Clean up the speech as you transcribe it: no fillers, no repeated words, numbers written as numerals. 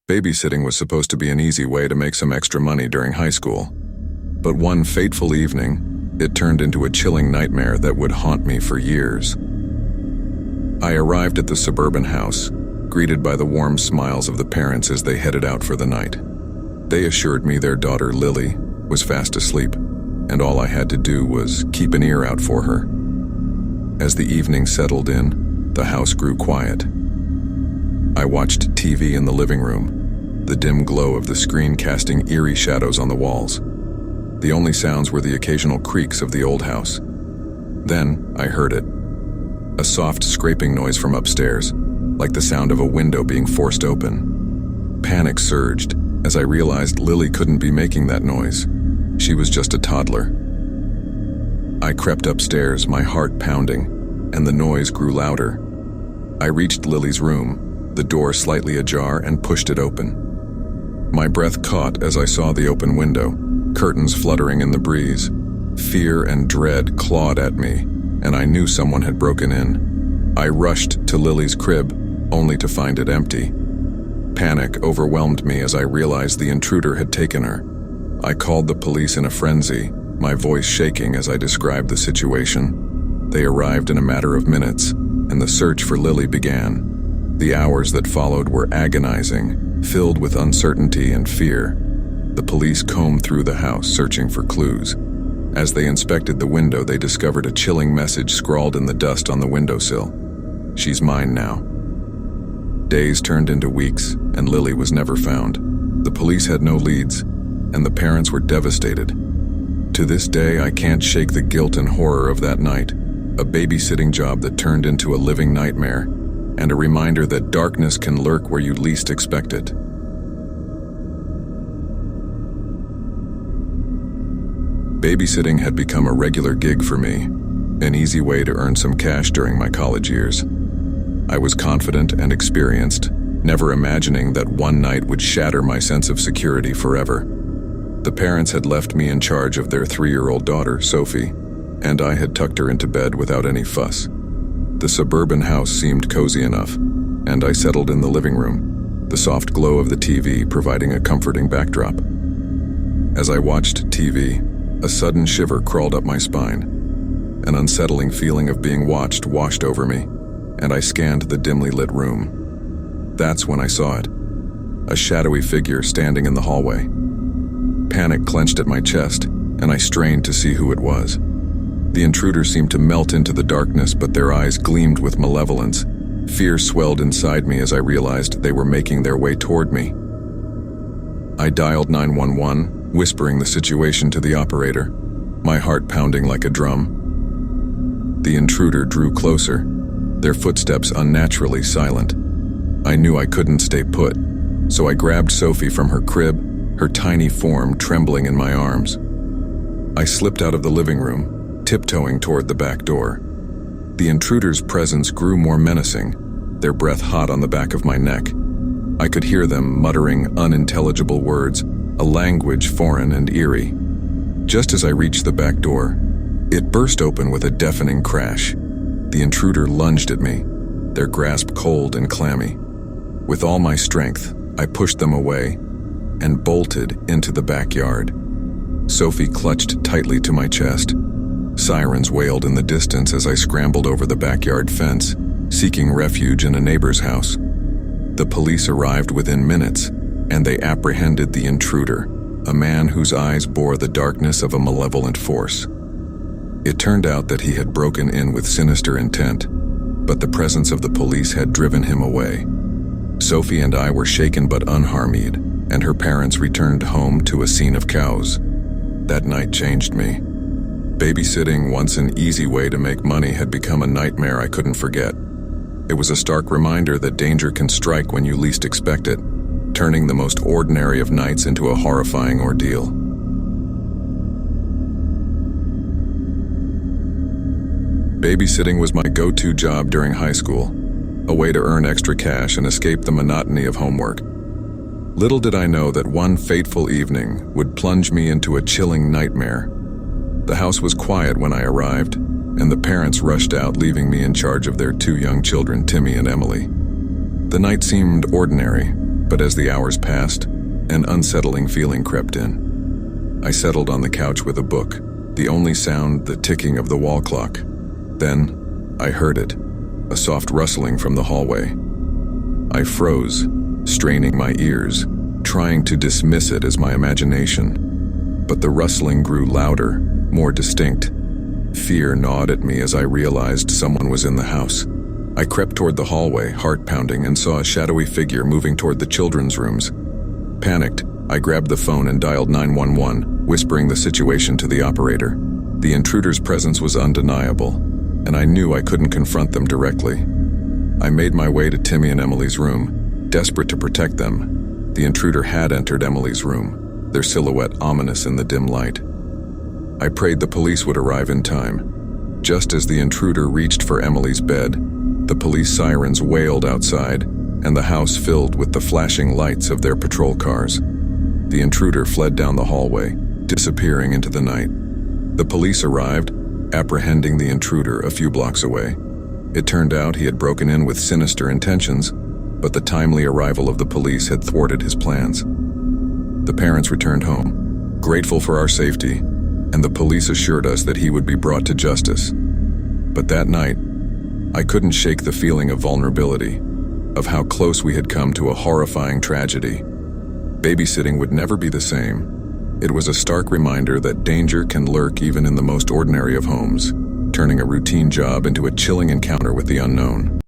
Babysitting was supposed to be an easy way to make some extra money during high school. But one fateful evening, it turned into a chilling nightmare that would haunt me for years. I arrived at the suburban house, greeted by the warm smiles of the parents as they headed out for the night. They assured me their daughter Lily was fast asleep, and all I had to do was keep an ear out for her. As the evening settled in, the house grew quiet. I watched TV in the living room, the dim glow of the screen casting eerie shadows on the walls. The only sounds were the occasional creaks of the old house. Then I heard it. A soft scraping noise from upstairs, like the sound of a window being forced open. Panic surged as I realized Lily couldn't be making that noise. She was just a toddler. I crept upstairs, my heart pounding, and the noise grew louder. I reached Lily's room, the door slightly ajar, and pushed it open. My breath caught as I saw the open window, curtains fluttering in the breeze. Fear and dread clawed at me, and I knew someone had broken in. I rushed to Lily's crib, only to find it empty. Panic overwhelmed me as I realized the intruder had taken her. I called the police in a frenzy, my voice shaking as I described the situation. They arrived in a matter of minutes, and the search for Lily began. The hours that followed were agonizing, filled with uncertainty and fear. The police combed through the house, searching for clues. As they inspected the window, they discovered a chilling message scrawled in the dust on the windowsill. "She's mine now." Days turned into weeks, and Lily was never found. The police had no leads, and the parents were devastated. To this day, I can't shake the guilt and horror of that night, a babysitting job that turned into a living nightmare, and a reminder that darkness can lurk where you least expect it. Babysitting had become a regular gig for me, an easy way to earn some cash during my college years. I was confident and experienced, never imagining that one night would shatter my sense of security forever. The parents had left me in charge of their 3-year-old daughter, Sophie, and I had tucked her into bed without any fuss. The suburban house seemed cozy enough, and I settled in the living room, the soft glow of the TV providing a comforting backdrop. As I watched TV, a sudden shiver crawled up my spine. An unsettling feeling of being watched washed over me, and I scanned the dimly lit room. That's when I saw it, a shadowy figure standing in the hallway. Panic clenched at my chest, and I strained to see who it was. The intruder seemed to melt into the darkness, but their eyes gleamed with malevolence. Fear swelled inside me as I realized they were making their way toward me. I dialed 911, whispering the situation to the operator, my heart pounding like a drum. The intruder drew closer, their footsteps unnaturally silent. I knew I couldn't stay put, so I grabbed Sophie from her crib, her tiny form trembling in my arms. I slipped out of the living room, tiptoeing toward the back door. The intruder's presence grew more menacing, their breath hot on the back of my neck. I could hear them muttering unintelligible words, a language foreign and eerie. Just as I reached the back door, it burst open with a deafening crash. The intruder lunged at me, their grasp cold and clammy. With all my strength, I pushed them away and bolted into the backyard. Sophie clutched tightly to my chest. Sirens wailed in the distance as I scrambled over the backyard fence, seeking refuge in a neighbor's house. The police arrived within minutes, and they apprehended the intruder, a man whose eyes bore the darkness of a malevolent force. It turned out that he had broken in with sinister intent, but the presence of the police had driven him away. Sophie and I were shaken but unharmed, and her parents returned home to a scene of chaos. That night changed me. Babysitting, once an easy way to make money, had become a nightmare I couldn't forget. It was a stark reminder that danger can strike when you least expect it, turning the most ordinary of nights into a horrifying ordeal. Babysitting was my go-to job during high school, a way to earn extra cash and escape the monotony of homework. Little did I know that one fateful evening would plunge me into a chilling nightmare. The house was quiet when I arrived, and the parents rushed out, leaving me in charge of their 2 young children, Timmy and Emily. The night seemed ordinary, But as the hours passed, an unsettling feeling crept in. I settled on the couch with a book, the only sound the ticking of the wall clock. Then, I heard it, a soft rustling from the hallway. I froze, straining my ears, trying to dismiss it as my imagination. But the rustling grew louder, more distinct. Fear gnawed at me as I realized someone was in the house. I crept toward the hallway, heart pounding, and saw a shadowy figure moving toward the children's rooms. Panicked, I grabbed the phone and dialed 911, whispering the situation to the operator. The intruder's presence was undeniable, and I knew I couldn't confront them directly. I made my way to Timmy and Emily's room, desperate to protect them. The intruder had entered Emily's room, their silhouette ominous in the dim light. I prayed the police would arrive in time. Just as the intruder reached for Emily's bed, the police sirens wailed outside, and the house filled with the flashing lights of their patrol cars. The intruder fled down the hallway, disappearing into the night. The police arrived, apprehending the intruder a few blocks away. It turned out he had broken in with sinister intentions, but the timely arrival of the police had thwarted his plans. The parents returned home, grateful for our safety, and the police assured us that he would be brought to justice. But that night, I couldn't shake the feeling of vulnerability, of how close we had come to a horrifying tragedy. Babysitting would never be the same. It was a stark reminder that danger can lurk even in the most ordinary of homes, turning a routine job into a chilling encounter with the unknown.